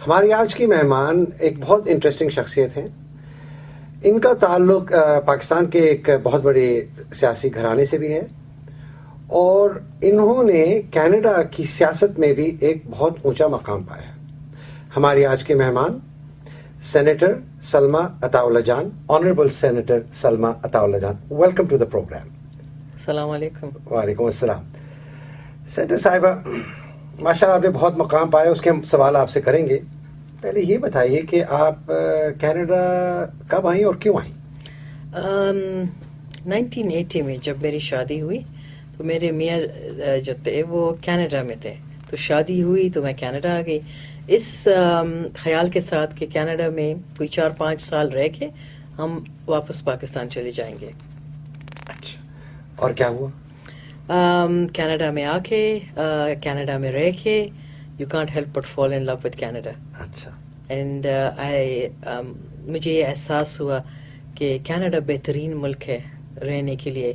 ہماری آج کی مہمان ایک بہت انٹرسٹنگ شخصیت ہیں. ان کا تعلق پاکستان کے ایک بہت بڑے سیاسی گھرانے سے بھی ہے اور انہوں نے کینیڈا کی سیاست میں بھی ایک بہت اونچا مقام پایا ہے. ہماری آج کے مہمان senator Salma Ataullah, honourable senator Salma Ataullah. Welcome to the programme. السلام علیکم. وعلیکم السلام. سینیٹر صاحبہ، ماشاء اللہ آپ نے بہت مقام پایا، اس کے ہم سوال آپ سے کریں گے. پہلے یہ بتائیے کہ آپ کینیڈا کب آئیں اور کیوں آئیں؟ 1980 میں جب میری شادی ہوئی تو میرے میاں جو تھے وہ کینیڈا میں تھے، تو شادی ہوئی تو میں کینیڈا آ گئی اس خیال کے ساتھ کہ کینیڈا میں کوئی 4-5 سال رہ کے ہم واپس پاکستان چلے جائیں گے. اچھا، اور کیا ہوا؟ کینیڈا میں آ کے کینیڈا میں رہ کے you can't help but fall in love with Canada. اچھا. اینڈ مجھے یہ احساس ہوا کہ کینیڈا بہترین ملک ہے رہنے کے لیے.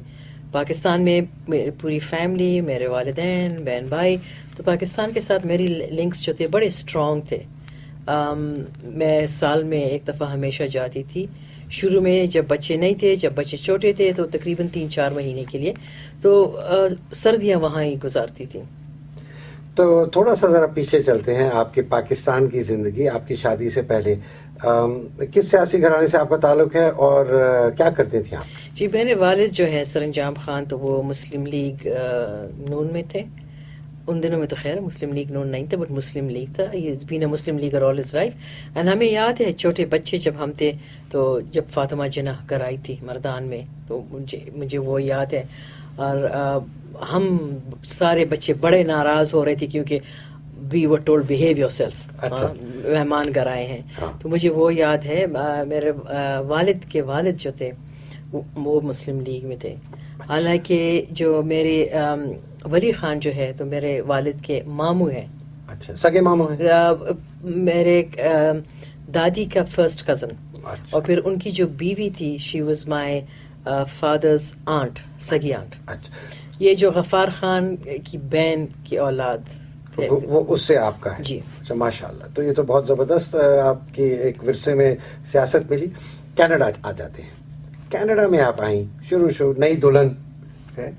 پاکستان میں میری پوری فیملی، میرے والدین، بہن بھائی، تو پاکستان کے ساتھ میری لنکس جو تھے بڑے اسٹرانگ تھے. میں سال میں ایک دفعہ ہمیشہ جاتی تھی. شروع میں جب بچے نہیں تھے، جب بچے چھوٹے تھے تو تقریباً 3-4 مہینے کے لیے، تو سردیاں وہاں ہی گزارتی تھیں. تو تھوڑا سا ذرا پیچھے چلتے ہیں. آپ کی پاکستان کی زندگی، آپ کی شادی سے پہلے کس سیاسی گھرانے سے آپ کا تعلق ہے اور کیا کرتے تھے آپ؟ جی، میرے والد جو ہے سرانجام خان، تو وہ مسلم لیگ نون میں تھے. ان دنوں میں تو خیر مسلم لیگ نون نہیں تھا، بٹ مسلم لیگ تھا. یہ بین Muslim League all his life. And ہمیں یاد ہے چھوٹے بچے جب ہم تھے تو جب فاطمہ جناح گھر آئی تھی مردان میں، تو مجھے وہ یاد ہے. اور ہم سارے بچے بڑے ناراض ہو رہے تھے کیونکہ we were told behave yourself, مہمان گھر آئے ہیں. تو مجھے وہ یاد ہے. میرے والد کے والد جو تھے وہ مسلم لیگ میں تھے. حالانکہ جو میرے ولی خان جو ہے تو میرے والد کے ماموں ہیں. اچھا، سگے ماموں ہیں. میرے دادی کا فرسٹ کزن. اور پھر ان کی جو بیوی تھی she was my father's aunt, سگی آنٹ. یہ جو غفار خان کی بہن کی اولاد وہ اس سے آپ کا ہے. جی. اچھا، ماشاء اللہ. تو یہ تو بہت زبردست آپ کی ایک ورثے میں سیاست ملی. کینیڈا آ جاتے ہیں. کینیڈا میں آپ آئیں، شروع نئی دلہن ہے،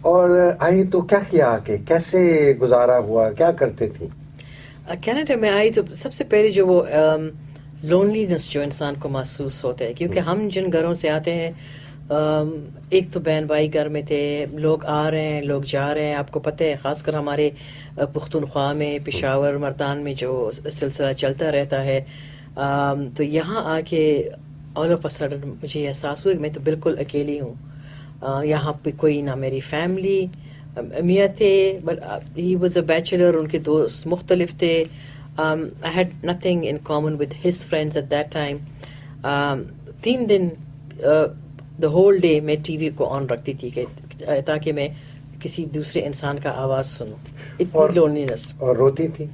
اور آئی تو کیا کیا، کہ کیسے گزارا ہوا، کیا کرتے تھیں؟ کینیڈا میں آئی تو سب سے پہلے جو وہ لونلینس جو انسان کو محسوس ہوتا ہے، کیونکہ ہم جن گھروں سے آتے ہیں، ایک تو بہن بھائی گھر میں تھے، لوگ آ رہے ہیں، لوگ جا رہے ہیں. آپ کو پتہ ہے خاص کر ہمارے پختونخوا میں، پشاور، مردان میں جو سلسلہ چلتا رہتا ہے. تو یہاں آ کے آل آف اے سڈن مجھے احساس ہوا کہ میں تو بالکل اکیلی ہوں. یہاں پہ کوئی نہ میری فیملی. میاں تھے but he was a bachelor, ان کے دوست مختلف تھے. I had nothing in common with his friends at that time. 3 دن the whole day میں ٹی وی کو آن رکھتی تھی تاکہ میں کسی دوسرے انسان کا آواز سنوں. اتنی لونلینس. اور روتی تھی؟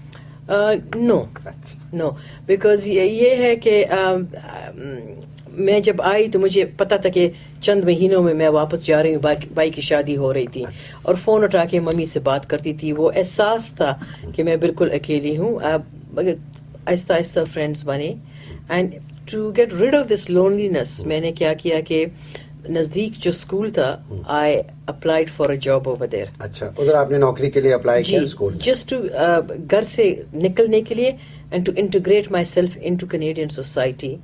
نو بیکاز یہ ہے کہ میں جب آئی تو مجھے پتا تھا کہ چند مہینوں میں واپس جا رہی ہوں. بھائی کی شادی ہو رہی تھی اور فون اٹھا کے ممی سے بات کرتی تھی. وہ احساس تھا کہ میں بالکل اکیلی ہوں. مگر آہستہ آہستہ فرینڈس بنے. And to get rid of this loneliness میں نے کیا کہ نزدیک جو اسکول تھا I applied for a job over there. اچھا، ادھر آپ نے نوکری کے لیے اپلائی کیا اسکول؟ جسٹ ٹو گھر سے نکلنے کے لیے and to integrate myself into Canadian society.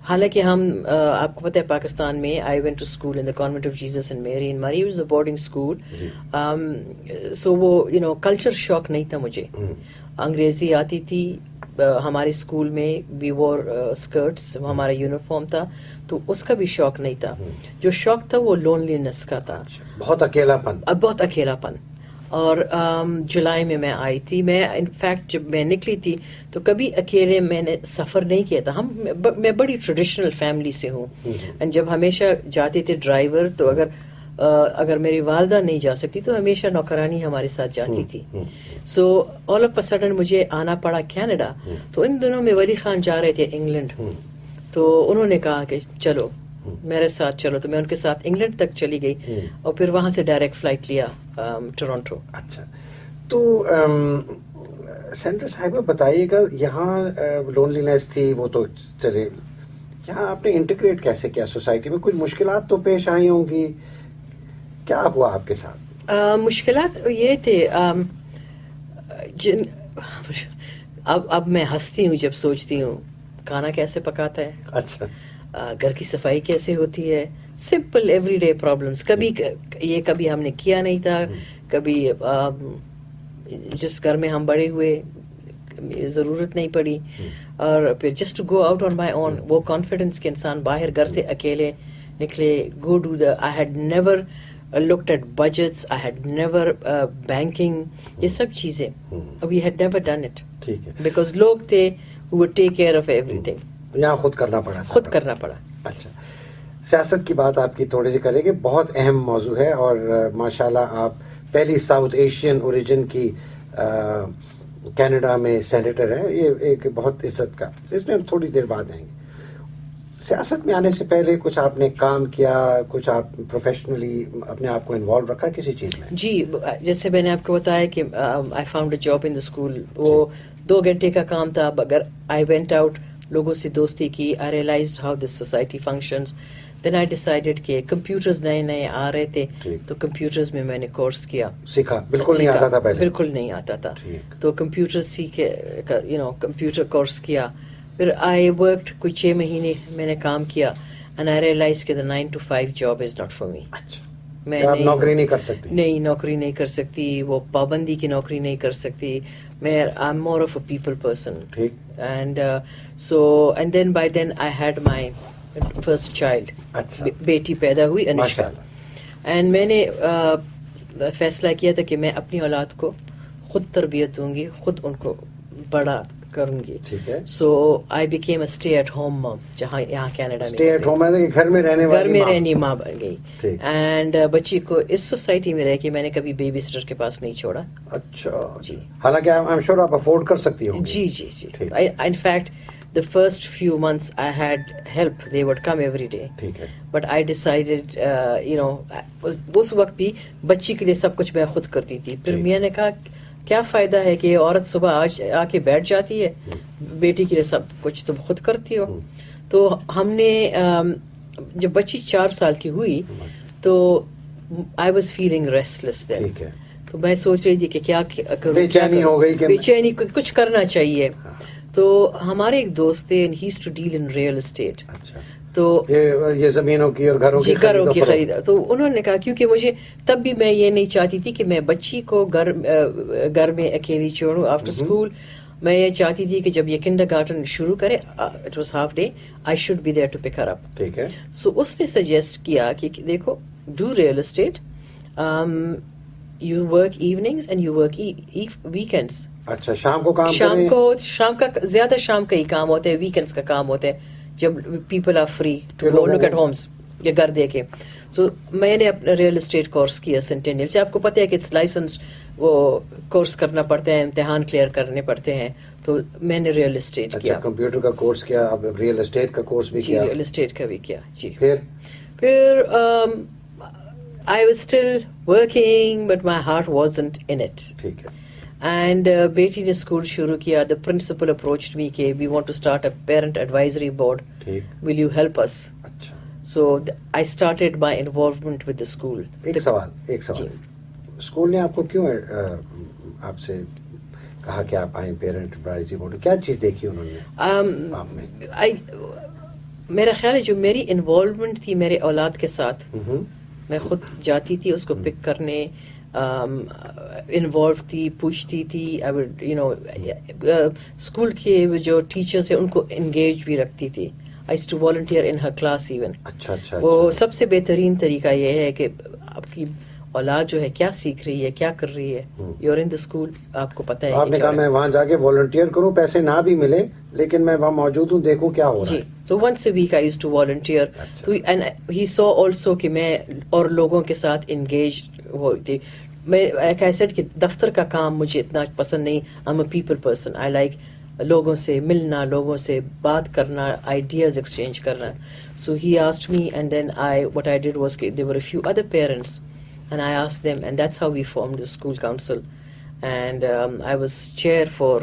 حالانکہ ہم آپ کو پتہ ہے پاکستان میں I went to school in the convent of Jesus and Mary in Murree was a boarding school. So وہ کلچر شاک نہیں تھا مجھے. انگریزی آتی تھی. ہمارے اسکول میں وی وور اسکرٹس، ہمارا یونیفارم تھا، تو اس کا بھی شوق نہیں تھا. جو شوق تھا وہ لونلینس کا تھا. بہت اکیلا پن. اور جولائی میں آئی تھی. میں انفیکٹ جب میں نکلی تھی تو کبھی اکیلے میں نے سفر نہیں کیا تھا. میں بڑی ٹریڈیشنل فیملی سے ہوں. اینڈ جب ہمیشہ جاتے تھے ڈرائیور، تو اگر میری والدہ نہیں جا سکتی تو ہمیشہ نوکرانی ہمارے ساتھ جاتی تھی. سو آل آف اے سڈن مجھے آنا پڑا کینیڈا. تو ان دنوں میں ولی خان جا رہے تھے انگلینڈ، تو انہوں نے کہا کہ چلو میرے ساتھ چلو. تو میں ان کے ساتھ انگلینڈ تک چلی گئی اور پھر وہاں سے ڈائریکٹ فلائٹ لیا ٹورانٹو. اچھا، تو سینیٹر صاحبہ بتائیے گا یہاں لونلی نیس تھی وہ تو چلے, یہاں آپ نے انٹیگریٹ کیسے کیا سوسائٹی میں؟ کوئی مشکلات تو پیش آئی ہوں گی, کیا ہوا آپ کے ساتھ؟ مشکلات یہ تھے اب میں ہنستی ہوں جب سوچتی ہوں کھانا کیسے پکاتا ہے, اچھا, گھر کی صفائی کیسے ہوتی ہے, سمپل ایوری ڈے پرابلمس. کبھی ہم نے کیا نہیں تھا, کبھی جس گھر میں ہم بڑے ہوئے ضرورت نہیں پڑی, اور پھر just to go out on my own, وہ کانفیڈنس کے انسان باہر گھر سے اکیلے نکلے, go do the, I had never looked at budgets, I had never banking, یہ سب چیزیں we had never done it, ٹھیک ہے, because لوگ تھے who would take care of everything. یہاں خود کرنا پڑا, خود کرنا پڑا. اچھا, سیاست کی بات آپ کی تھوڑی سی کریں گے, بہت اہم موضوع ہے, اور ماشاءاللہ آپ پہلی ساؤتھ ایشین اوریجن کی کینیڈا میں سینیٹر ہیں, یہ ایک بہت عزت کا, اس میں ہم تھوڑی دیر بعد آئیں گے. سیاست میں آنے سے پہلے کچھ آپ نے کام کیا, کچھ آپ پروفیشنلی اپنے آپ کو انوالو رکھا کسی چیز میں؟ جی, جیسے میں نے آپ کو بتایا کہ I found a job in the school, وہ 2 گھنٹے کا کام تھا, اگر آئی وینٹ آؤٹ, لوگوں سے دوستی کی, I realised how this society functions. Then I decided کہ کمپیوٹرز نئے آ رہے تھے, تو کمپیوٹرز میں نے کورس کیا, سیکھا, بالکل نہیں آتا تھا پہلے, بالکل نہیں آتا تھا, تو کمپیوٹر سیکھے, کمپیوٹر کورس کیا. پھر آئی ورکڈ کوئی 6 مہینے میں نے کام کیا, اینڈ آئی ریئلائز کہ دا 9 to 5 job is not for me. میں نوکری نہیں کر سکتی, نہیں نوکری نہیں کر سکتی, وہ پابندی کی نوکری نہیں کر سکتی. میں I am more of a people person, and so and then by then I had my first child, بیٹی پیدا ہوئی انشکا, اینڈ میں نے فیصلہ کیا تھا کہ میں اپنی اولاد کو خود تربیت دوں گی, خود ان کو بڑا کروں گی. So I became a stay at home mom, جہاں یہاں کینیڈا میں اسٹے ایٹ ہوم ہے کہ گھر میں رہنے ماں بن گئی, اینڈ بچی کو اس سوسائٹی میں رہ کے میں نے کبھی بیبی سٹر کے پاس نہیں چھوڑا. اچھا جی, حالانکہ آئی ایم شور آپ افورڈ کر سکتی ہوں. جی جی جی, in fact the first few months I had help, they would come every day, but I decided اس وقت بھی بچی کے لیے سب کچھ میں خود کرتی تھی. پھر میں نے کہا کیا فائدہ ہے کہ عورت صبح آ کے بیٹھ جاتی ہے, بیٹی کے لیے سب کچھ تم خود کرتی ہو. تو ہم نے جب بچی 4 سال کی ہوئی تو I was feeling restless then, تو میں سوچ رہی تھی کہ کیا کروں, بےچینی ہو گئی, بےچینی, کچھ کرنا چاہیے. تو ہمارے ایک دوست تھے, and he used to deal in real estate, تو یہ زمینوں کی اور گھروں کی خرید. تو انہوں نے کہا, کیونکہ مجھے تب بھی میں یہ نہیں چاہتی تھی کہ میں بچی کو گھر میں اکیلی چھوڑوں آفٹر اسکول. میں یہ چاہتی تھی کہ جب یہ کنڈر گارٹن شروع کرے, it was half day, I should be there to pick her up. ٹھیک ہے. سو اس نے سجیسٹ کیا کہ دیکھو, do real estate, you work evenings and you work weekends. اچھا, شام کو کام, شام کا زیادہ شام کا ہی کام ہوتا ہے, ویکینڈس کا کام ہوتا ہے جب people are free to go look at homes, یا گھر دیکھے. سو میں نے اپنا ریئل اسٹیٹ کورس کیا سینٹینیل سے. آپ کو پتہ ہے کہ اٹس لائسنس, وہ کورس کرنا پڑتا ہے, امتحان کلیئر کرنے پڑتے ہیں. تو میں نے ریئل اسٹیٹ کیا, کمپیوٹر کا کورس کیا, اب ریئل اسٹیٹ کا کورس بھی کیا. ریئل اسٹیٹ کا بھی کیا جی. پھر I was still working but my heart wasn't in it. ٹھیک ہے. اینڈ بیٹی نے اسکول شروع کیا. دا پرنسپل اپروچڈ می کہ we want to start a parent advisory board, will you help us. So I started my involvement with the school. ایک سوال, school نے آپ کو کیوں آپ سے کہا کہ آپ آئیں پیرنٹ ایڈوائزری بورڈ, کیا چیز دیکھی انہوں نے؟ میرا خیال ہے جو میری انوالومنٹ تھی میرے اولاد کے ساتھ, میں خود جاتی تھی اس کو پک کرنے, انوالو تھی, پوچھتی تھی. اسکول کے جو ٹیچرس ہیں ان کو انگیج بھی رکھتی تھی. I used to volunteer in her class even. وہ سب سے بہترین طریقہ یہ ہے کہ آپ کی اولاد جو ہے کیا سیکھ رہی ہے, کیا کر رہی ہے. You are in the school, آپ کو پتہ ہے. آپ نے کہا میں وہاں جا کے والنٹیئر کروں, پیسے نہ بھی ملے لیکن میں وہاں موجود ہوں, دیکھوں کیا ہو رہا ہے. So once a week I used to volunteer. And he saw also کہ میں اور لوگوں کے ساتھ انگیج ہوتی. میں ایک ایسڈ کہ دفتر کا کام مجھے اتنا پسند نہیں. I'm a people person. I like لوگوں سے ملنا, لوگوں سے بات کرنا, آئیڈیاز ایکسچینج کرنا. So he asked me, and then what I did was there were a few other parents and I asked them, and that's how we formed the school council. and I was chair for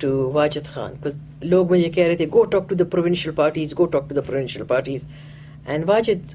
to Wajid Khan, because log mujhe keh rahe the go talk to the provincial parties, go talk to the provincial parties. And Wajid,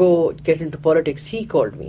go get into politics, he called me.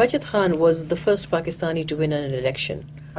Wajid Khan was the first Pakistani to win an election.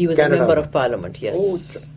He was a member of parliament. Yes.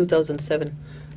2007.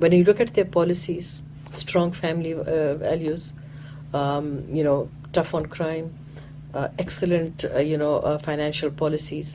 When you look at their policies, strong family values, you know, tough on crime, excellent, you know, financial policies.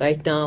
right now,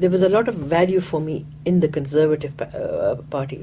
there was a lot of value for me in the conservative party.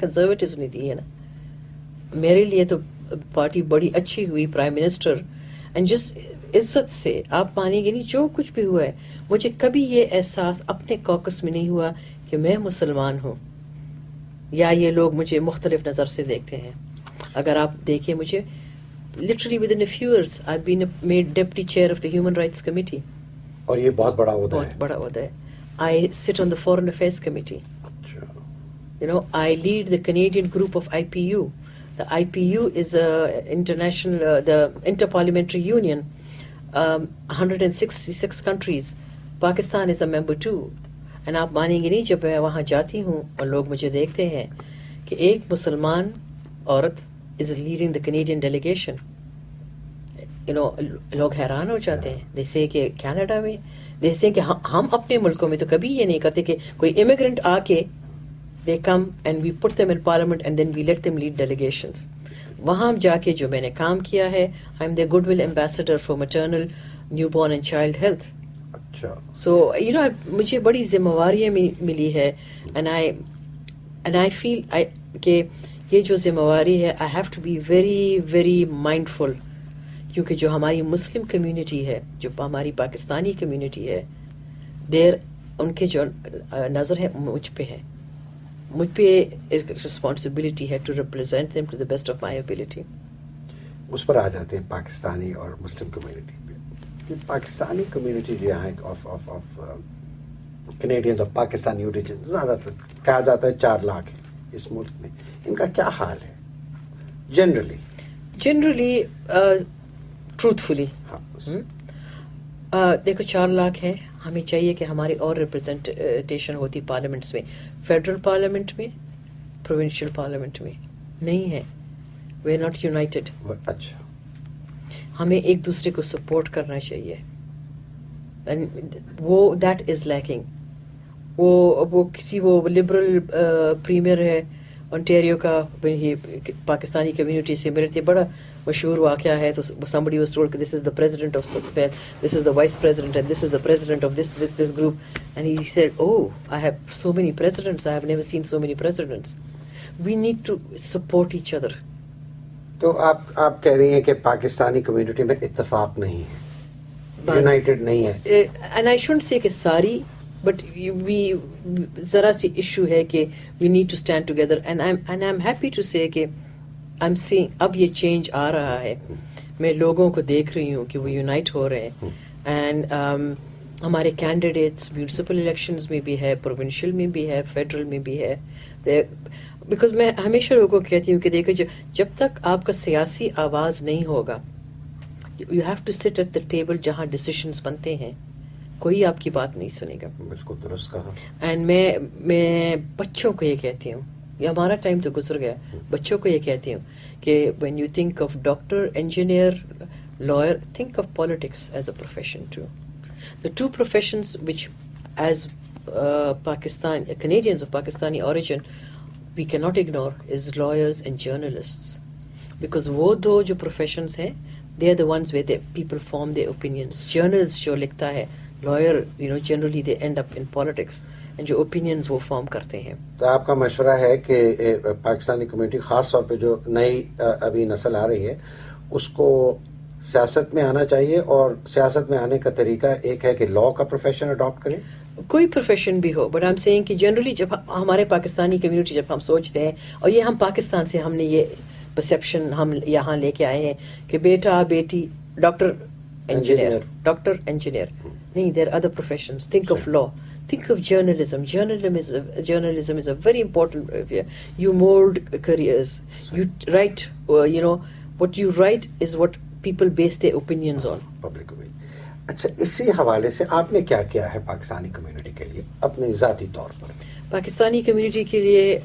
کنزرویٹوز نے دی ہے نا. میرے لیے تو party بڑی اچھی ہوئی, prime minister, and just عزت سے آپ مانیں گے نہیں جو کچھ بھی ہوا ہے, مجھے کبھی یہ احساس اپنے کوکس میں نہیں ہوا کہ میں مسلمان ہوں یا یہ لوگ مجھے مختلف نظر سے دیکھتے ہیں. اگر آپ دیکھیں مجھے literally within a few years I've been made deputy chair of the Human Rights Committee. اور یہ بہت بڑا عہدہ ہے. بہت بڑا عہدہ ہے. I sit on the Foreign Affairs Committee. You know, I lead the Canadian group of IPU. The IPU is international, the Interparliamentary Union. 166 countries. Pakistan is a member too. And آپ مانیں گے نہیں, جب میں وہاں جاتی ہوں اور لوگ مجھے دیکھتے ہیں کہ ایک مسلمان عورت is leading the Canadian delegation. You know, لوگ حیران ہو جاتے ہیں. they say کہ کینیڈا میں, they say کہ ہم اپنے ملکوں میں تو کبھی یہ نہیں کرتے کہ کوئی امیگرنٹ آ کے they come and we put them in parliament and then we let them lead delegations. وہاں جا کے جو میں نے کام کیا ہے, I'm the goodwill ambassador for maternal, newborn and child health. So you know, مجھے بڑی ذمہ داریاں ملی ہے, and I feel کہ یہ جو ذمہ داری ہے I have to be very very mindful, کیونکہ جو ہماری مسلم کمیونٹی ہے, جو ہماری پاکستانی کمیونٹی ہے, ان کے جو نظر ہے مجھ پہ ہے, مجھ پہ ایک رسپانسبلٹی ہے to represent them to the best of my ability. اس پر آ جاتے ہیں پاکستانی اور مسلم کمیونٹی پہ. پاکستانی کمیونٹی جو یہاں of Canadians of Pakistani origin زیادہ تر کہا جاتا ہے 4 لاکھ ہے اس ملک میں. ان کا کیا حال ہے جنرلی ٹروتھفلی؟ دیکھو 4 لاکھ ہے, ہمیں چاہیے کہ ہماری اور ریپرزنٹیشن ہوتی پارلیمنٹس میں, فیڈرل پارلیمنٹ میں, پروونشل پارلیمنٹ میں نہیں ہے. We are not united. اچھا, ہمیں ایک دوسرے کو سپورٹ کرنا چاہیے, وہ دیٹ از لیکنگ. وہ لبرل پریمیئر ہے انٹیریو کا, پاکستانی کمیونٹی سے ملتے, بڑا مشہور واقعہ ہے. تو somebody was told this is the president of something, this is the vice president and this is the president of this group, and he said, oh, I have so many presidents, I have never seen so many presidents. We need to support each other. تو آپ کہہ رہی ہیں کہ Pakistani community میں اتفاق نہیں ہے, یونائٹیڈ نہیں ہے. And I shouldn't say کہ ساری, but ذرا سی ایشو ہے کہ we need to stand together, and I'm happy to say کہ I'm seeing اب یہ چینج آ رہا ہے. میں لوگوں کو دیکھ رہی ہوں کہ وہ یونائٹ ہو رہے ہیں, اینڈ ہمارے کینڈیڈیٹس میونسپل الیکشنز میں بھی ہے, پروونشل میں بھی ہے, فیڈرل میں بھی ہے. بیکاز میں ہمیشہ لوگوں کو کہتی ہوں کہ دیکھو جب تک آپ کا سیاسی آواز نہیں ہوگا, you have to sit at the table جہاں ڈیسیشنز بنتے ہیں, کوئی آپ کی بات نہیں سنے گا. بالکل درست کہا. اینڈ میں بچوں کو یہ کہتی ہوں, یہ ہمارا ٹائم تو گزر گیا, بچوں کو یہ کہتی ہوں کہ when you think of doctor, engineer, lawyer, think of politics as a profession too. The 2 professions which as Canadians of Pakistani origin we cannot ignore is lawyers and journalists, because وہ 2 جو professions ہیں, they are the ones where the people form their opinions. Journalist جو لکھتا ہے, lawyer, you know, generally they end up in politics, and جو opinions وہ form کرتے ہیں. تو آپ کا مشورہ ہے کہ پاکستانی کمیونٹی خاص طور پہ جو نئی ابھی نسل آ رہی ہے اس کو سیاست میں آنا چاہیے, اور سیاست میں آنے کا طریقہ ایک ہے کہ لا کا پروفیشن اڈاپٹ کریں, کوئی پروفیشن بھی ہو. بٹ آئی ایم سیئنگ کہ جنرلی جب ہمارے پاکستانی کمیونٹی جب ہم سوچتے ہیں, اور یہ ہم پاکستان سے ہم نے یہ پرسیپشن ہم یہاں لے کے آئے ہیں کہ بیٹا بیٹی ڈاکٹر انجینئر, ڈاکٹر انجینئر نہیں, there other professions. Think of law, think of journalism. Journalism is a very important area. You mold careers. You write, you know, what you write is what people base their opinions on. Public opinion. اچھا, اسی حوالے سے آپ نے کیا کیا ہے Pakistani community کے لیے اپنے ذاتی طور پر؟ پاکستانی کمیونٹی کے لیے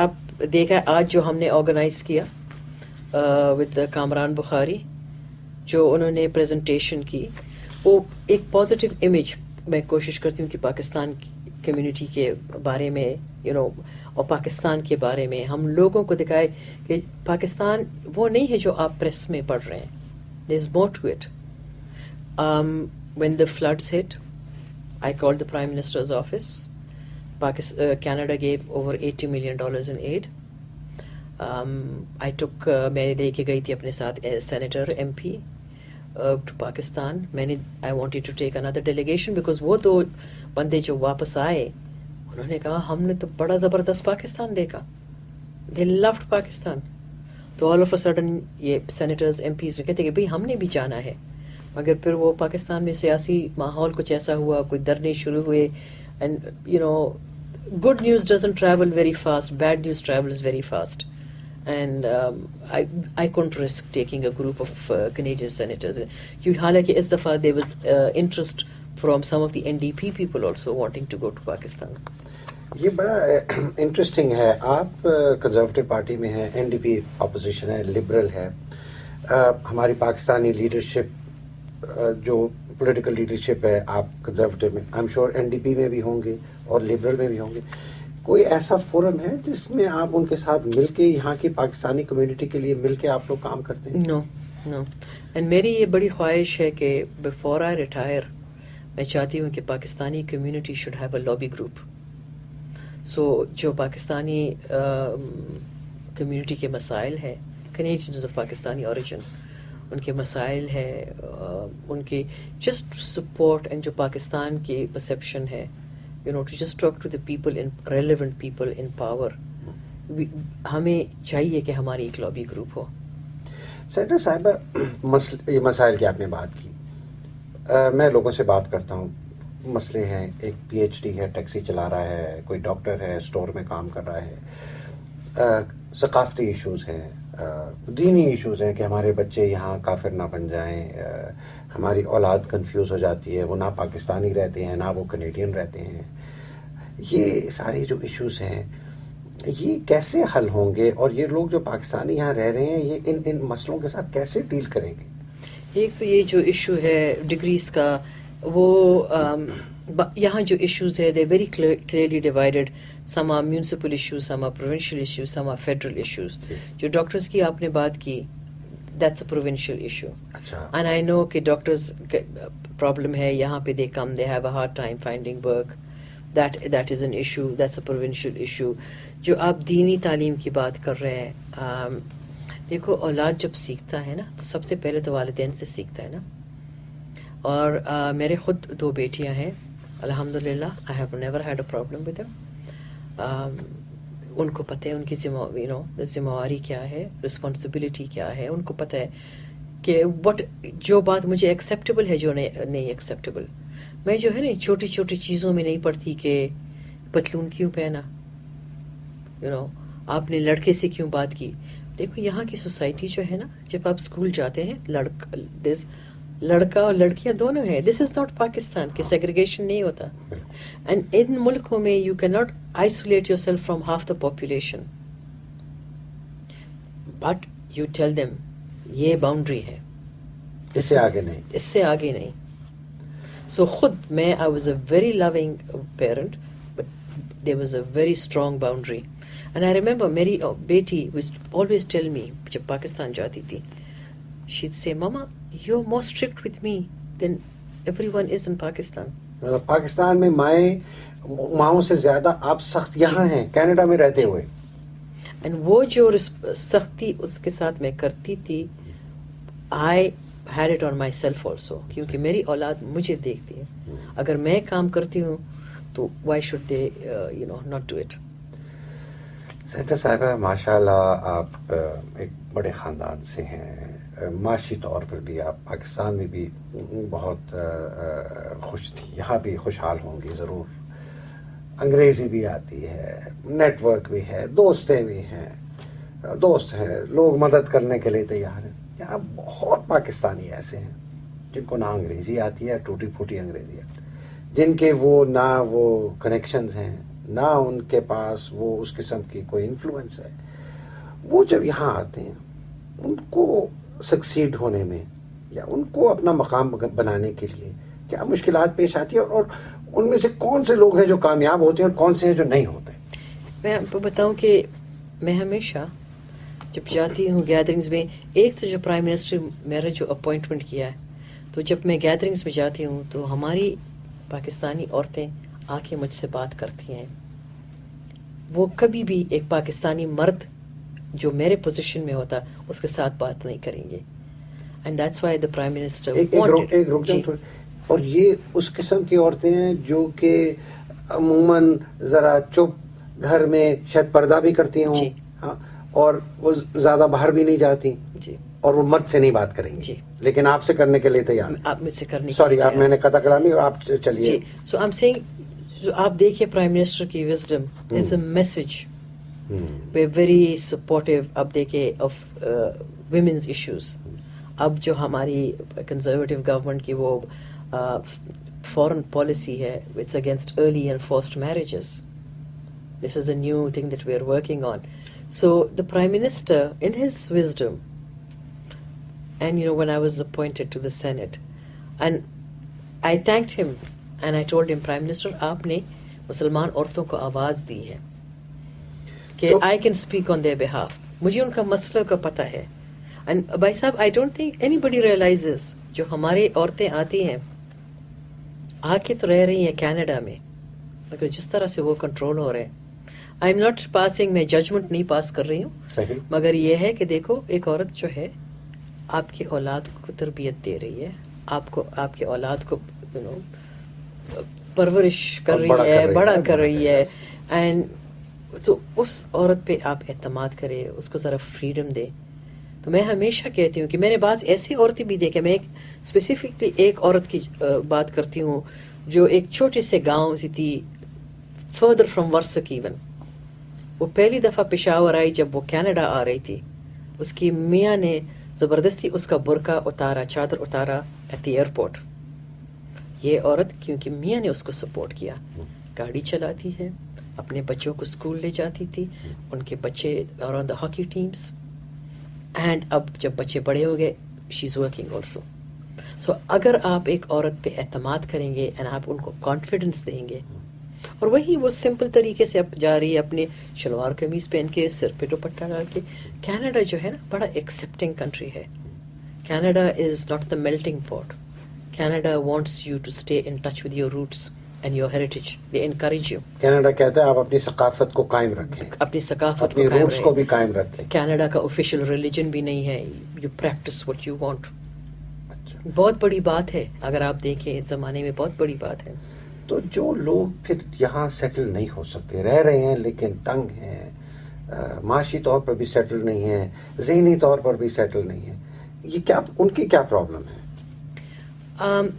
آپ دیکھا آج جو ہم نے آرگنائز کیا وتھ کامران بخاری, جو انہوں نے پریزنٹیشن کی, وہ ایک پازیٹیو امیج میں کوشش کرتی ہوں کہ پاکستان کمیونٹی کے بارے میں, یو نو, اور پاکستان کے بارے میں ہم لوگوں کو دکھائے کہ پاکستان وہ نہیں ہے جو آپ پریس میں پڑھ رہے ہیں. There is more to it. When the floods hit, I called the Prime Minister's office. Canada gave over $80 million in aid. I took میں لے کے گئی تھی اپنے ساتھ senator MP to Pakistan. I wanted to take another delegation because وہ دو بندے جو واپس آئے انہوں نے کہا ہم نے تو بڑا زبردست پاکستان دیکھا. They loved Pakistan. تو all of a sudden یہ سینیٹرز MPs میں کہتے کہ بھئی ہم نے بھی جانا ہے. مگر پھر وہ پاکستان میں سیاسی ماحول کچھ ایسا ہوا, کوئی دھرنے شروع ہوئے, and you know good news doesn't travel very fast, bad news travels very fast. And I couldn't risk taking a group of Canadian senators. حالانکہ اس دفعہ there was interest from some of the NDP people also wanting to go to Pakistan. یہ بڑا interesting ہے. آپ conservative party میں ہیں, NDP opposition ہے, liberal ہے. ہماری پاکستانی لیڈرشپ جو پولیٹیکل لیڈرشپ ہے آپ کنزرویٹو میں, آئی ایم شیور NDP میں بھی ہوں گے اور لبرل میں بھی ہوں گے. کوئی ایسا فورم ہے جس میں آپ ان کے ساتھ مل کے یہاں کی پاکستانی کمیونٹی کے لیے مل کے آپ لوگ کام کرتے ہیں؟ نو اینڈ میری یہ بڑی خواہش ہے کہ بفور آئی ریٹائر میں چاہتی ہوں کہ Pakistani community should have a lobby group. So جو پاکستانی کمیونٹی کے مسائل ہے, کینیڈینز آف پاکستانی اوریجن, ان کے مسائل ہے, ان کی جسٹ سپورٹ, اینڈ جو پاکستان کی پرسیپشن ہے, you know, to just talk to the people, relevant people in power. ہمیں چاہیے کہ ہماری ایک لابی گروپ ہو. سینیٹر صاحبہ, یہ مسائل کی آپ نے بات کی, میں لوگوں سے بات کرتا ہوں, مسئلے ہیں, ایک PhD ہے, ٹیکسی چلا رہا ہے, کوئی ڈاکٹر ہے, اسٹور میں کام کر رہا ہے, ثقافتی ایشوز ہیں, دینی ایشوز ہیں کہ ہمارے بچے یہاں کافر نہ بن جائیں, ہماری اولاد کنفیوز ہو جاتی ہے, وہ نہ پاکستانی رہتے ہیں نہ وہ کینیڈین رہتے ہیں. یہ سارے جو ایشوز ہیں یہ کیسے حل ہوں گے, اور یہ لوگ جو پاکستانی یہاں رہ رہے ہیں یہ ان مسئلوں کے ساتھ کیسے ڈیل کریں گے؟ ایک تو یہ جو ایشو ہے ڈگریز کا, وہ یہاں جو ایشوز ہے they very clearly divided. Some are municipal issues, some are provincial issues, some are federal issues. جو ڈاکٹرز کی آپ نے بات کی, that's a provincial issue. And I know کہ doctors problem ہے یہاں پہ, they have a hard time finding work. That is an issue, that's a provincial issue. جو آپ دینی تعلیم کی بات کر رہے ہیں, دیکھو اولاد جب سیکھتا ہے نا تو سب سے پہلے تو والدین سے سیکھتا ہے نا. اور میرے خود 2 بیٹیاں ہیں الحمدللہ, I have never had a problem with them. ان کو پتہ ہے ان کی ذمہ داری کیا ہے, رسپانسبلٹی کیا ہے, ان کو پتہ ہے کہ جو بات مجھے ایکسیپٹیبل ہے, جو نہیں ایکسیپٹیبل. میں جو ہے نا چھوٹی چھوٹی چیزوں میں نہیں پڑتی کہ پتلون کیوں پہنا, آپ نے لڑکے سے کیوں بات کی. دیکھو یہاں کی سوسائٹی جو ہے نا, جب آپ اسکول جاتے ہیں لڑکا اور لڑکیاں دونوں ہیں. دس از ناٹ پاکستان کہ سیگریگیشن نہیں ہوتا. اینڈ ان ملکوں میں you can not isolate your self from half the population, but you tell them یہ باؤنڈری ہے, اس سے آگے نہیں, اس سے آگے نہیں. سو خود میں I was a very loving parent, but there was a very strong boundary. And I remember میری بیٹی وز آلویز ٹیل می, جب پاکستان جاتی تھی, she'd say, Mama, you're more strict with me than everyone is in Pakistan. Pakistan میں ماؤں سے زیادہ آپ سخت یہاں ہیں کینیڈا میں رہتے ہوئے. اینڈ وہ جو سختی اس کے ساتھ میں کرتی تھی, I had it on myself also, کیونکہ میری اولاد مجھے دیکھتی ہے. اگر میں کام کرتی ہوں تو why should they not do it. Senator صاحبہ, ماشاء اللہ آپ ایک بڑے خاندان سے ہیں, معاشی طور پر بھی آپ پاکستان میں بھی بہت خوش تھی, یہاں بھی خوشحال ہوں گی ضرور. انگریزی بھی آتی ہے, نیٹ ورک بھی ہے, دوستیں بھی ہیں, دوست ہیں, لوگ مدد کرنے کے لیے تیار ہیں. یہاں بہت پاکستانی ایسے ہیں جن کو نہ انگریزی آتی ہے, ٹوٹی پھوٹی انگریزی آتی ہے, جن کے نہ وہ کنیکشنز ہیں, نہ ان کے پاس وہ اس قسم کی کوئی انفلوئنس ہے. وہ جب یہاں آتے ہیں ان کو سکسیڈ ہونے میں یا ان کو اپنا مقام بنانے کے لیے کیا مشکلات پیش آتی ہیں, اور ان میں سے کون سے لوگ ہیں جو کامیاب ہوتے ہیں اور کون سے ہیں جو نہیں ہوتے؟ میں آپ کو بتاؤں کہ میں ہمیشہ جب جاتی ہوں گیدرنگز میں, ایک تو جو پرائم منسٹر میرا جو اپوائنٹمنٹ کیا ہے, تو جب میں گیدرنگز میں جاتی ہوں تو ہماری پاکستانی عورتیں آ کے مجھ سے بات کرتی ہیں وہ کبھی بھی ایک پاکستانی مرد جو میرے پوزیشن میں ہوتا اس کے ساتھ بات نہیں کریں گے. And that's why the prime minister wanted. اور یہ اس قسم کی عورتیں ہیں جو کہ عموماً ذرا چپ گھر میں شاید پردہ بھی کرتی ہوں, ہاں, اور وہ زیادہ باہر بھی نہیں جاتی, اور وہ مرد سے نہیں بات کریں گی, لیکن آپ سے کرنے کے لیے تیار. آپ مجھ سے کرنے, سوری آپ میں نے قطع کلامی, آپ چلیے. سو آئی ایم سیئنگ, آپ دیکھیے پرائم منسٹر کی wisdom is a message, we very supportive. اب دیکھیے آف ویمنز ایشوز. اب جو ہماری کنزرویٹو گورنمنٹ کی وہ فورن پالیسی ہے, it's against early and forced marriages. This is a new thing that we are working on. So the Prime Minister, in his wisdom, and when I was appointed to the Senate, and I thanked him, and I told him, Prime Minister, aapne Musliman aurton ko awaaz di hai, کہ I can speak on their behalf. مجھے ان کا مسئلہ کا پتہ ہے. And بھائی صاحب, I don't think anybody realizes جو ہماری عورتیں آتی ہیں آ کے تو رہ رہی ہیں کینیڈا میں, مگر جس طرح سے وہ کنٹرول ہو رہے ہیں. آئی ایم ناٹ پاسنگ, میں ججمنٹ نہیں پاس کر رہی ہوں, مگر یہ ہے کہ دیکھو ایک عورت جو ہے آپ کی اولاد کو تربیت دے رہی ہے, آپ کے اولاد کو پرورش کر رہی ہے, بڑا کر رہی ہے, اینڈ تو اس عورت پہ آپ اعتماد کرے, اس کو ذرا فریڈم دے. تو میں ہمیشہ کہتی ہوں کہ میں نے بعض ایسی عورتیں بھی دیکھیں, میں ایک اسپیسیفکلی ایک عورت کی بات کرتی ہوں جو ایک چھوٹے سے گاؤں سے تھی, فردر فرام ورسک ایون. وہ پہلی دفعہ پشاور آئی جب وہ کینیڈا آ رہی تھی. اس کی میاں نے زبردستی اس کا برقع اتارا, چادر اتارا ایٹ دی ایئرپورٹ. یہ عورت کیونکہ میاں نے اس کو سپورٹ کیا, گاڑی چلاتی ہے, اپنے بچوں کو اسکول لے جاتی تھی, ان کے بچے اور آن دا ہاکی ٹیمس. اینڈ اب جب بچے بڑے ہو گئے, شی از ورکنگ آلسو. سو اگر آپ ایک عورت پہ اعتماد کریں گے اینڈ آپ ان کو کانفیڈنس دیں گے, اور وہی وہ سمپل طریقے سے اب جا رہی ہے اپنے شلوار قمیض پہن کے, سر پہ دوپٹہ ڈال کے. کینیڈا جو ہے نا بڑا ایکسیپٹنگ کنٹری ہے. Canada is not the melting pot. Canada wants you to stay in touch with your roots and your heritage. They encourage you. Canada کہتا ہے آپ اپنی ثقافت کو قائم رکھیں, اپنی ثقافت اپنی روٹس کو بھی قائم رکھیں. کینیڈا کا آفیشیل ریلیجن بھی نہیں ہے, you practice what you want. بہت بڑی بات ہے, اگر آپ دیکھیں اس زمانے میں بہت بڑی بات ہے. تو جو لوگ پھر یہاں سیٹل نہیں ہو سکتے, رہ رہے ہیں لیکن تنگ ہیں, معاشی طور پر بھی سیٹل نہیں ہیں, ذہنی طور پر بھی سیٹل نہیں ہیں, یہ کیا ان کی کیا پرابلم ہے؟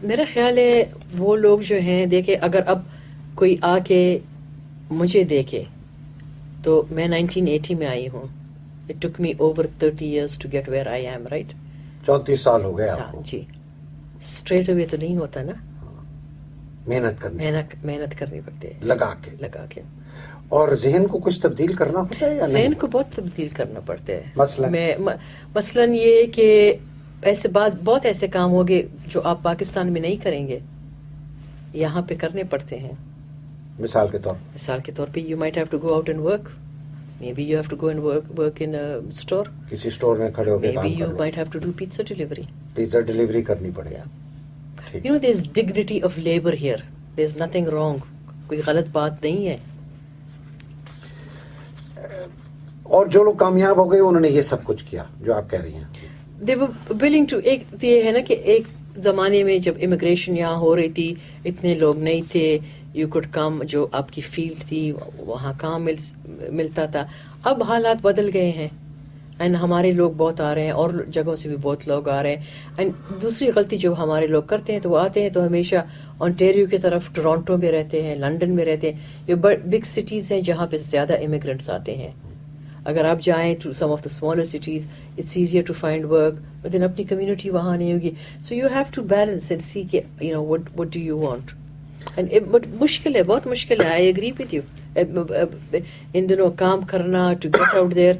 میرا خیال ہے وہ لوگ جو ہیں, دیکھیں اگر اب کوئی آ کے مجھے دیکھے تو میں 1980 میں آئی ہوں. It took me over 30 years to get where I am, right? 34 سال ہو گئے آپ کو. جی, اسٹریٹ اوے تو نہیں ہوتا نا, محنت کرنی پڑتی ہے, لگا کے. اور ذہن کو کچھ تبدیل کرنا ہوتا ہے یا نہیں؟ ذہن کو بہت تبدیل کرنا پڑتا ہے. مثلاً یہ کہ ایسے بہت ایسے کام ہوگے جو آپ پاکستان میں نہیں کریں گے, یہاں پہ کرنے پڑتے ہیں. مثال کے طور پہ you might have to go out and work. Maybe you have to go and work in a store. کسی اسٹور میں کھڑے ہو کے کام Maybe you کرنا. might have to do pizza delivery. Pizza delivery کرنی پڑے گا. You know, there's dignity of labor here. There's nothing wrong. کوئی غلط بات نہیں ہے. اور جو لوگ کامیاب ہو گئے انہوں نے یہ سب کچھ کیا جو آپ کہہ رہی ہیں. They were willing to. ایک یہ ہے نا کہ ایک زمانے میں جب امیگریشن یہاں ہو رہی تھی, اتنے لوگ نہیں تھے, یو کوڈ کم, جو آپ کی فیلڈ تھی وہاں کام ملتا تھا. اب حالات بدل گئے ہیں اینڈ ہمارے لوگ بہت آ رہے ہیں, اور جگہوں سے بھی بہت لوگ آ رہے ہیں. اینڈ دوسری غلطی جو ہمارے لوگ کرتے ہیں تو وہ آتے ہیں تو ہمیشہ آنٹیریو کی طرف, ٹورانٹو میں رہتے ہیں, لنڈن میں رہتے ہیں, یہ بگ سٹیز ہیں جہاں پہ زیادہ امیگرینٹس آتے ہیں. اگر آپ جائیں to some of the smaller cities, it's easier to find work, لیکن اپنی کمیونٹی وہاں نہیں ہوگی. So you have to balance and see کہ وٹ ڈو یو وانٹ. مشکل ہے, بہت مشکل ہے. I agree with you. ان دنوں کام کرنا, ٹو گیٹ آؤٹ دیئر,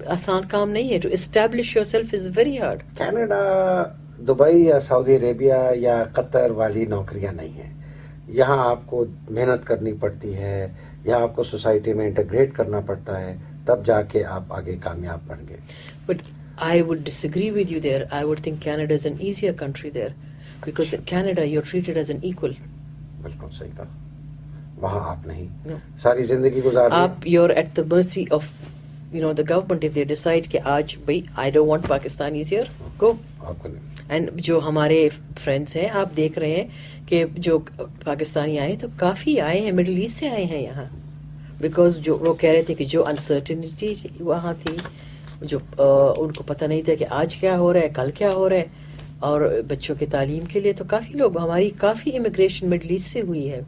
آسان کام نہیں ہے. To establish yourself is very hard. Canada, Dubai یا سعودی عربیہ یا قطر والی نوکریاں نہیں ہیں. یہاں آپ کو محنت کرنی پڑتی ہے, یہاں آپ کو سوسائٹی میں انٹیگریٹ کرنا پڑتا ہے, تب جا کے آپ آگے کامیاب بن گئے. But I would disagree with you there. I would think Canada is an easier country there. Because in Canada you're treated as an equal. بالکل صحیح کہا. وہاں آپ نہیں ساری زندگی گزار آپ you're at the mercy of the government if they decide کہ آج بھائی I don't want Pakistanis here, go. And جو ہمارے فرینڈس ہیں آپ دیکھ رہے ہیں کہ جو پاکستانی آئے تو کافی آئے ہیں مڈل ایسٹ سے آئے ہیں یہاں, بیکاز جو وہ کہہ رہے تھے کہ جو انسرٹنٹی وہاں تھی, جو ان کو پتہ نہیں تھا کہ آج کیا ہو رہا ہے کل کیا ہو رہا ہے, اور بچوں کے تعلیم کے لیے تو کافی لوگ, ہماری کافی امیگریشن مڈل ایسٹ سے ہوئی ہے.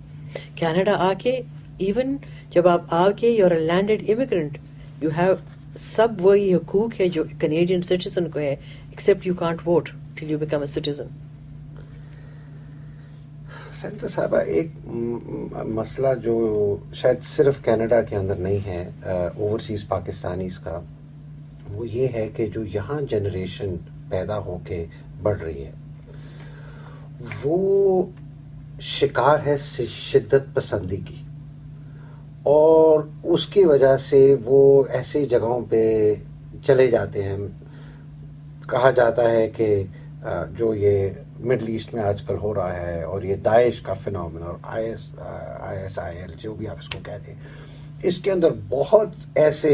کینیڈا آ کے ایون جب آپ آ کے you are a landed immigrant, you have سب وہی حقوق ہے جو کینیڈین سٹیزن کو ہے, except you can't vote till you become a citizen. Senator صاحبہ ایک مسئلہ جو شاید صرف کینیڈا کے اندر نہیں ہے, اوورسیز پاکستانیز کا, وہ یہ ہے کہ جو یہاں جنریشن پیدا ہو کے بڑھ رہی ہے وہ شکار ہے شدت پسندی کی, اور اس کی وجہ سے وہ ایسی جگہوں پہ چلے جاتے ہیں. کہا جاتا ہے کہ جو یہ مڈل ایسٹ میں آج کل ہو رہا ہے, اور یہ داعش کا فنومین اور ISIL جو بھی آپ اس کو کہتے ہیں, اس کے اندر بہت ایسے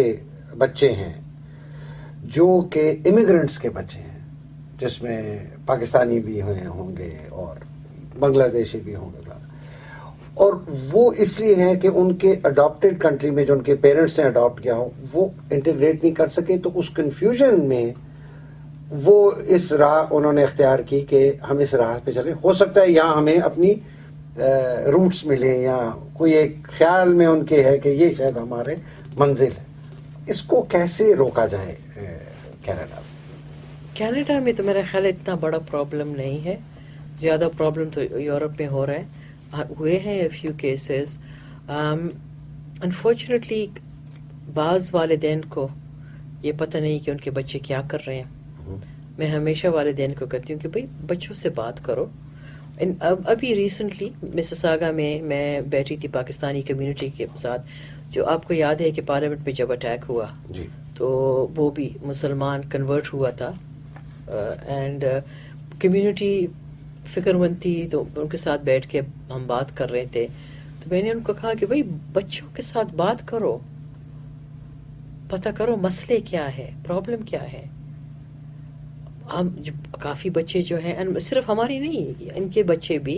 بچے ہیں جو کہ امیگرنٹس کے بچے ہیں, جس میں پاکستانی بھی ہوں گے اور بنگلہ دیشی بھی ہوں گے, اور وہ اس لیے ہیں کہ ان کے اڈاپٹیڈ کنٹری میں جو ان کے پیرنٹس نے اڈاپٹ کیا ہو وہ انٹیگریٹ نہیں کر سکے, تو اس کنفیوژن میں وہ اس راہ انہوں نے اختیار کی کہ ہم اس راہ پہ چلیں, ہو سکتا ہے یہاں ہمیں اپنی روٹس ملیں, یا کوئی ایک خیال میں ان کے ہے کہ یہ شاید ہمارے منزل ہے. اس کو کیسے روکا جائے کینیڈا میں؟ تو میرا خیال اتنا بڑا پرابلم نہیں ہے, زیادہ پرابلم تو یورپ میں ہو رہا ہے, ہوئے ہیں فیو کیسز. انفارچونیٹلی بعض والدین کو یہ پتہ نہیں کہ ان کے بچے کیا کر رہے ہیں. میں ہمیشہ والدین کو کہتی ہوں کہ بھائی بچوں سے بات کرو. ابھی ریسنٹلی مسیساگا میں بیٹھی تھی پاکستانی کمیونٹی کے ساتھ, جو آپ کو یاد ہے کہ پارلیمنٹ میں جب اٹیک ہوا تو وہ بھی مسلمان کنورٹ ہوا تھا, اینڈ کمیونٹی فکر مند تھی, تو ان کے ساتھ بیٹھ کے ہم بات کر رہے تھے. تو میں نے ان کو کہا کہ بھائی بچوں کے ساتھ بات کرو, پتہ کرو مسئلے کیا ہے, پرابلم کیا ہے. ہم کافی بچے جو ہیں, صرف ہمارے نہیں, ان کے بچے بھی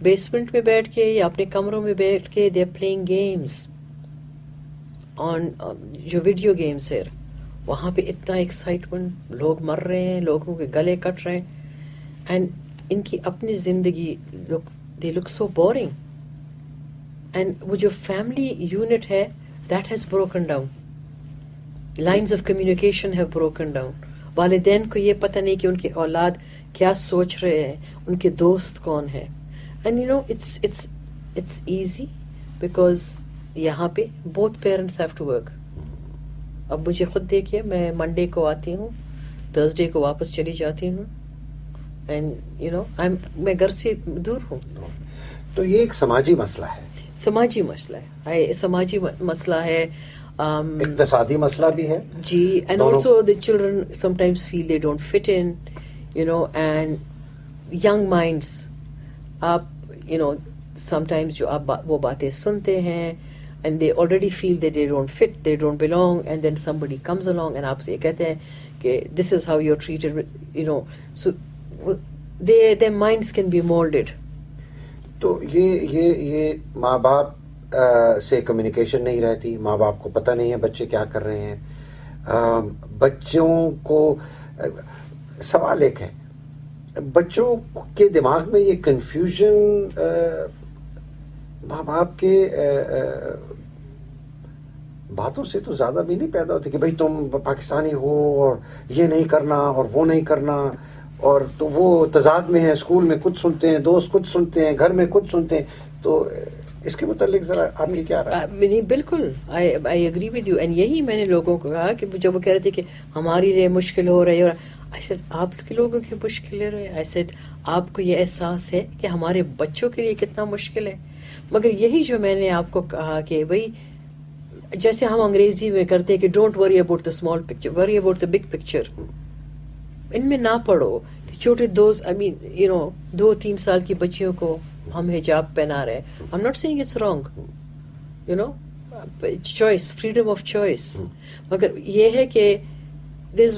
بیسمنٹ میں بیٹھ کے یا اپنے کمروں میں بیٹھ کے دے آر پلئنگ گیمز آن جو ویڈیو گیمز ہے, وہاں پہ اتنا ایکسائٹمنٹ, لوگ مر رہے ہیں, لوگوں کے گلے کٹ رہے ہیں, اینڈ ان کی اپنی زندگی دے لک سو بورنگ. اینڈ وہ جو فیملی یونٹ ہے that has broken down, lines of communication have broken down. والدین کو یہ پتہ نہیں کہ ان کے اولاد کیا سوچ رہے ہیں, ان کے دوست کون ہیں. And you know it's easy because یہاں پہ both parents have to work. اب مجھے خود دیکھیے, میں منڈے کو آتی ہوں, تھرسڈے کو واپس چلی جاتی ہوں, اینڈ یو نو میں گھر سے دور ہوں. تو یہ ایک سماجی مسئلہ ہے, سماجی مسئلہ ہے, سماجی مسئلہ ہے, اقتصادی مسئلہ بھی ہے جی. And also the children sometimes feel they don't fit in, you know, and young minds, آپ you know sometimes جو آپ وہ باتیں سنتے ہیں and they already feel that they don't fit, they don't belong, and then somebody comes along and آپ سے یہ کہتے ہیں کہ this is how you're treated, you know, so their minds can be molded. تو یہ ماں باپ سے کمیونیکیشن نہیں رہتی, ماں باپ کو پتہ نہیں ہے بچے کیا کر رہے ہیں. بچوں کو سوال ایک ہے, بچوں کے دماغ میں یہ کنفیوژن ماں باپ کے باتوں سے تو زیادہ بھی نہیں پیدا ہوتی کہ بھائی تم پاکستانی ہو اور یہ نہیں کرنا اور وہ نہیں کرنا, اور تو وہ تضاد میں ہے, اسکول میں کچھ سنتے ہیں, دوست کچھ سنتے ہیں, گھر میں کچھ سنتے ہیں. تو اس کے متعلق ذرا آپ کی کیا رائے؟ نہیں بالکل I agree with you. And یہی میں نے لوگوں کو کہا کہ جب وہ کہہ رہے تھے کہ ہمارے لیے مشکل ہو رہی ہے, آئی سیڈ آپ کے لوگوں کی مشکل لے رہے ہیں, آئی سیڈ آپ کو یہ احساس ہے کہ ہمارے بچوں کے لیے کتنا مشکل ہے. مگر یہی جو میں نے آپ کو کہا کہ بھائی جیسے ہم انگریزی میں کرتے ہیں کہ don't worry about the small picture, worry about the big picture. ان میں نہ پڑھو کہ چھوٹے دوست, آئی مین یو نو 2-3 سال کی بچیوں کو ہم حجاب پہنا رہے ہیں. I'm not saying it's wrong, choice, freedom of choice. مگر یہ ہے کہ دس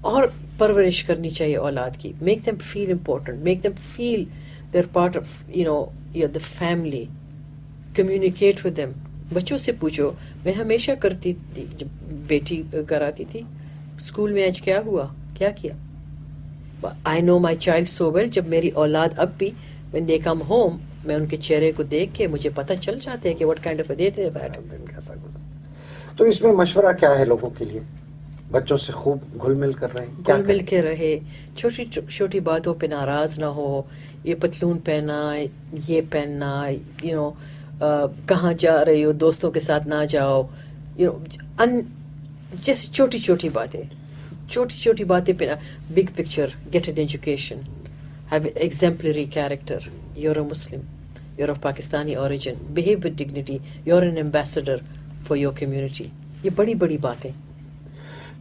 اور پرورش کرنی چاہیے اولاد کی. Make them feel important, make them feel their part of the family. Communicate with them. بچوں سے پوچھو. میں ہمیشہ کرتی تھی جب بیٹی گھر آتی تھی, اسکول میں آج کیا ہوا, کیا کیا. آئی نو مائی چائلڈ سو ویل. جب میری اولاد اب بھی when they come home, میں ان کے چہرے کو دیکھ کے مجھے پتہ چل جاتا ہے کہ what kind of a day they have had. تو اس میں مشورہ کیا ہے لوگوں کے لیے؟ بچوں سے خوب گھل مل کر رہے ہیں, گھل مل کے رہے, چھوٹی چھوٹی باتوں پہ ناراض نہ ہو. یہ پتلون پہنا, یہ پہننا, کہاں جا رہے ہو, دوستوں کے ساتھ نہ جاؤ, جیسے چھوٹی چھوٹی باتیں, چھوٹی چھوٹی باتیں پہ. Big picture, get an education, have an exemplary character. You're a Muslim, you're of Pakistani origin, behave with dignity, you're an ambassador for your community. یہ بڑی بڑی باتیں.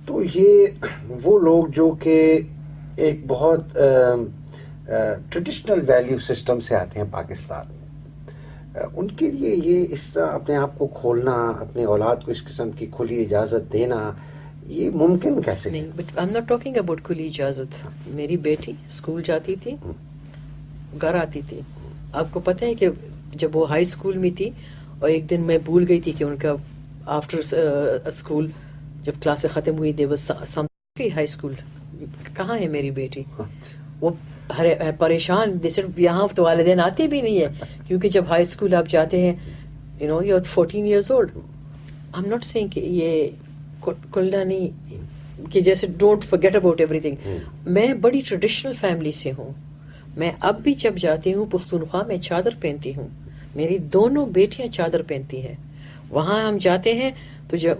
تو یہ وہ لوگ جو کہ ایک بہت ٹریڈیشنل ویلیو سسٹم سے آتے ہیں پاکستان میں, ان کے لیے یہ اس طرح اپنے آپ کو کھولنا, اپنے اولاد کو اس قسم کی کھلی اجازت دینا, یہ ممکن کیسے؟ نہیں, but I am not talking about کھلی اجازت. میری بیٹی اسکول جاتی تھی, گھر آتی تھی. آپ کو پتہ ہے کہ جب وہ ہائی اسکول میں تھی, اور ایک دن میں بھول گئی تھی کہ ان کا آفٹر اسکول جب کلاسیں ختم ہوئی, دے واز ہائی اسکول. کہاں ہے میری بیٹی؟ وہ پریشان. یہاں تو والدین آتے بھی نہیں ہے, کیونکہ جب ہائی اسکول آپ جاتے ہیں, you 14 years old. I am not saying کہ یہ کھلنا نہیں کہ جیسے ڈونٹ فرگیٹ اباؤٹ ایوری تھنگ. میں بڑی ٹریڈیشنل فیملی سے ہوں. میں اب بھی جب جاتی ہوں پختونخوا میں چادر پہنتی ہوں. میری دونوں بیٹیاں چادر پہنتی ہیں. وہاں ہم جاتے ہیں تو جو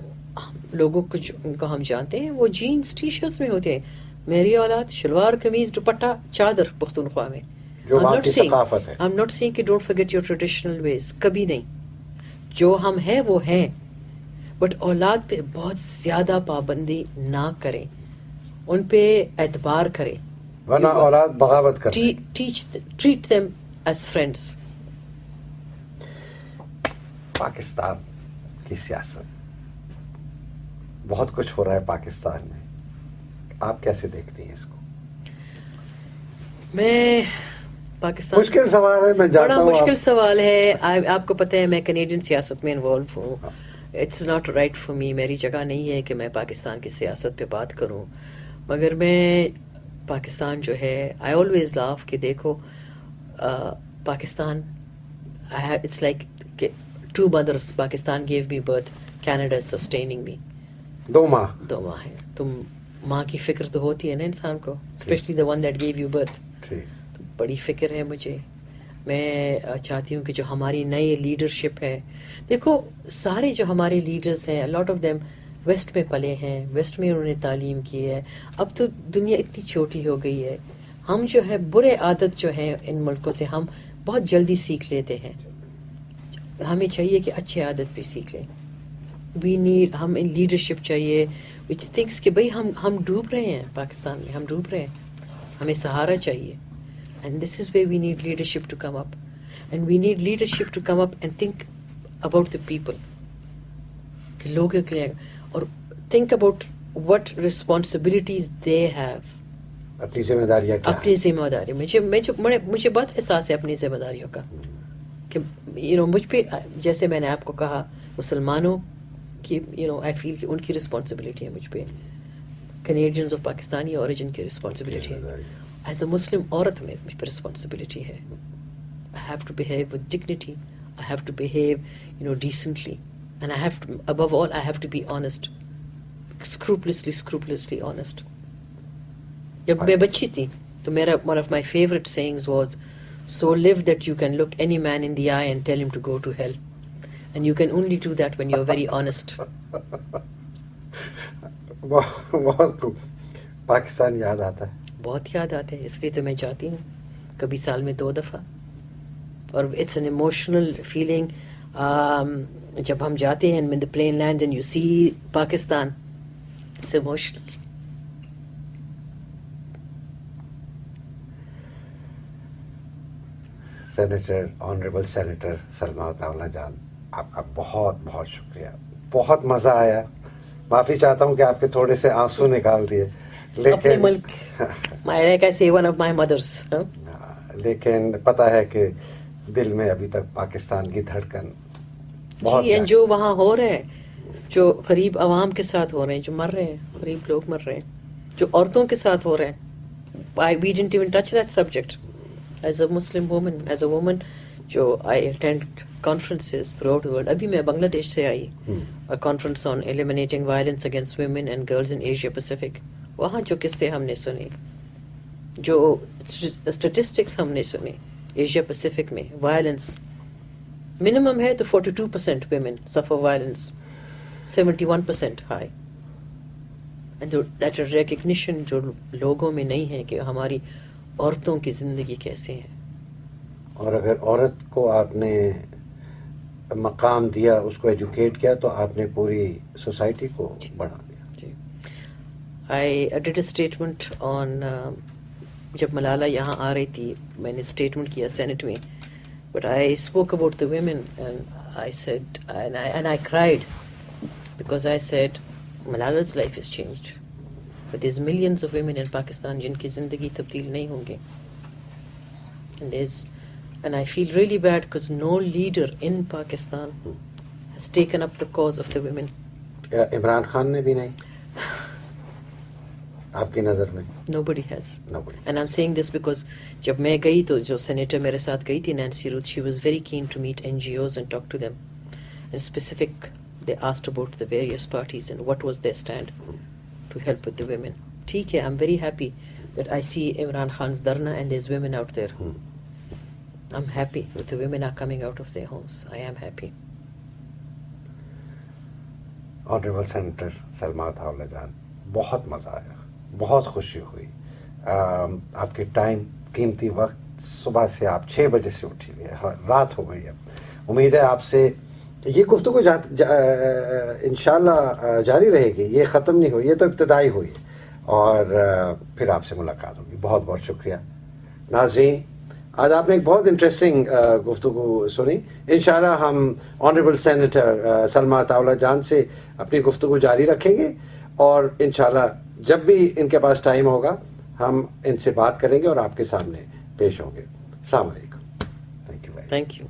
لوگوں کو ان کو ہم جانتے ہیں وہ جینس ٹی شرٹس میں ہوتے ہیں. میری اولاد شلوار قمیض دوپٹہ چادر پختونخوا میں. I'm not saying کہ ڈونٹ فرگیٹ یور ٹریڈیشنل ویز, کبھی نہیں. جو ہم ہیں وہ ہیں, بٹ اولاد پہ بہت زیادہ پابندی نہ کریں, ان پہ اعتبار کریں, ورنہ اولاد بغاوت کریں. Treat them as friends. Pakistan کی سیاست, بہت کچھ ہو رہا ہے پاکستان میں, آپ کیسے دیکھتی ہیں اس کو؟ میں پاکستان, مشکل سوال ہے, میں جانتا ہوں بڑا مشکل سوال ہے. آپ کو پتہ ہے میں کینیڈین سیاست میں انوالو ہوں. It's not right for me. میری جگہ نہیں ہے کہ میں پاکستان کی سیاست پہ بات کروں. مگر میں پاکستان جو ہے, آئی آلویز لاف کہ دیکھو پاکستان, اٹس لائک کہ 2 mothers. Pakistan gave me birth, Canada is sustaining me. 2 ماہ ہے. تم ماں کی فکر تو ہوتی ہے نا انسان کو, especially the one that gave you birth. تو بڑی فکر ہے مجھے. میں چاہتی ہوں کہ جو ہماری نئی لیڈرشپ ہے, دیکھو سارے جو ہمارے لیڈرز ہیں, لاٹ آف دیم ویسٹ میں پلے ہیں, ویسٹ میں انہوں نے تعلیم کی ہے. اب تو دنیا اتنی چھوٹی ہو گئی ہے, ہم جو ہے برے عادت جو ہیں ان ملکوں سے ہم بہت جلدی سیکھ لیتے ہیں. ہمیں چاہیے کہ اچھے عادت بھی سیکھ لیں. وی نیڈ, ہم لیڈرشپ چاہیے وچ تھنکس کہ بھائی ہم ڈوب رہے ہیں پاکستان میں, ہم ڈوب رہے ہیں, ہمیں سہارا چاہیے. And this is where we need leadership to come up. And we need leadership to come up and think about the people. کہ لوگ اور think about what responsibilities they have. اپنی ذمہ داریاں کیا, اپنی ذمہ داری. مجھے بہت احساس ہے اپنی ذمہ داریوں کا کہ مجھ پہ, جیسے میں نے آپ کو کہا, مسلمانوں کی I feel کہ ان کی رسپانسبلٹی ہے مجھ پہ, کینیڈینز آف پاکستانی اوریجن کی رسپانسبلٹی ہے. ایز اے مسلم عورت میں مجھ پہ رسپانسبلٹی ہے. I have to behave with dignity. I have to behave decently. And I have to, above all, I have to be honest. Scrupulously honest. جب میں بچی تھی تو میرا one of my favorite sayings was, so live that you can look any man in the eye and tell him to go to hell. And you can only do that when you're very honest. بہت خوب. پاکستان یاد آتا ہے, بہت یاد آتے ہیں, اس لیے تو میں جاتی ہوں کبھی سال میں 2 دفعہ. اور اٹس این ایموشنل فیلنگ جب ہم جاتے ہیں in the plain lands and you see Pakistan. It's emotional. Senator, honourable senator Salma Ataullahjan, آپ کا بہت بہت شکریہ, بہت مزہ آیا. معافی چاہتا ہوں کہ آپ کے تھوڑے سے آنسو نکال دیے, اپنے ملک like I say one of my mothers. لیکن پتہ ہے کہ دل میں ابھی تک پاکستان کی دھڑکن بہت جی, جو وہاں ہو رہے ہیں, جو غریب عوام کے ساتھ ہو رہے ہیں, جو مر رہے ہیں, غریب لوگ مر رہے ہیں, جو عورتوں کے ساتھ ہو رہے ہیں. We didn't even touch that subject. As a Muslim woman, as a woman, جو I attend conferences throughout the world. ابھی میں بنگلہ دیش سے آئی, a conference on eliminating violence against women and girls in Asia Pacific. وہاں جو قصے ہم نے سنے, جو statistics ہم نے سنے, ایشیا پیسیفک میں وائلنس منیمم ہے تو 42% women suffer violence, 71% high. And that recognition جو لوگوں میں نہیں ہے کہ ہماری عورتوں کی زندگی کیسے ہے. اور اگر عورت کو آپ نے مقام دیا, اس کو ایجوکیٹ کیا, تو آپ نے پوری سوسائٹی کو بڑھا دیا. جی, I did a statement on جب ملالہ یہاں آ رہی تھی, میں نے اسٹیٹمنٹ کیا سینٹ میں, but I spoke about the women and I said and I cried because I said Malala's life has changed, but there's millions of women in Pakistan جن کی زندگی تبدیل نہیں ہوں گے. And I feel really bad because no leader in Pakistan has taken up the cause of the women. Imran Khan نے بھی نہیں, آپ کی نظر میں؟ Nobody has. Nobody. And I'm saying this because جب میں گئی تو جو سینیٹر میرے ساتھ گئی تھی, Nancy Ruth, she was very keen to meet NGOs and talk to them. And specific, they asked about the various parties and what was their stand to help with the women. ٹھیک ہے, I'm very happy that I see Imran Khan's dharna and there's women out there. I'm happy that the women are coming out of their homes. I am happy. Honorable Senator Salma Attaullahjan, بہت مزہ آیا, بہت خوشی ہوئی. آپ کے time, قیمتی وقت, صبح سے آپ 6 بجے سے اٹھی ہوئی ہے, رات ہو گئی. اب امید ہے آپ سے یہ گفتگو انشاءاللہ جاری رہے گی, یہ ختم نہیں ہوئی, یہ تو ابتدائی ہوئی ہے, اور پھر آپ سے ملاقات ہوگی. بہت بہت شکریہ. ناظرین, آج آپ نے ایک بہت انٹرسٹنگ گفتگو سنی. انشاءاللہ ہم آنریبل سینیٹر سلما عطاءاللہ جان سے اپنی گفتگو جاری رکھیں گے, اور انشاءاللہ جب بھی ان کے پاس ٹائم ہوگا ہم ان سے بات کریں گے اور آپ کے سامنے پیش ہوں گے. السلام علیکم. Thank you. Thank you.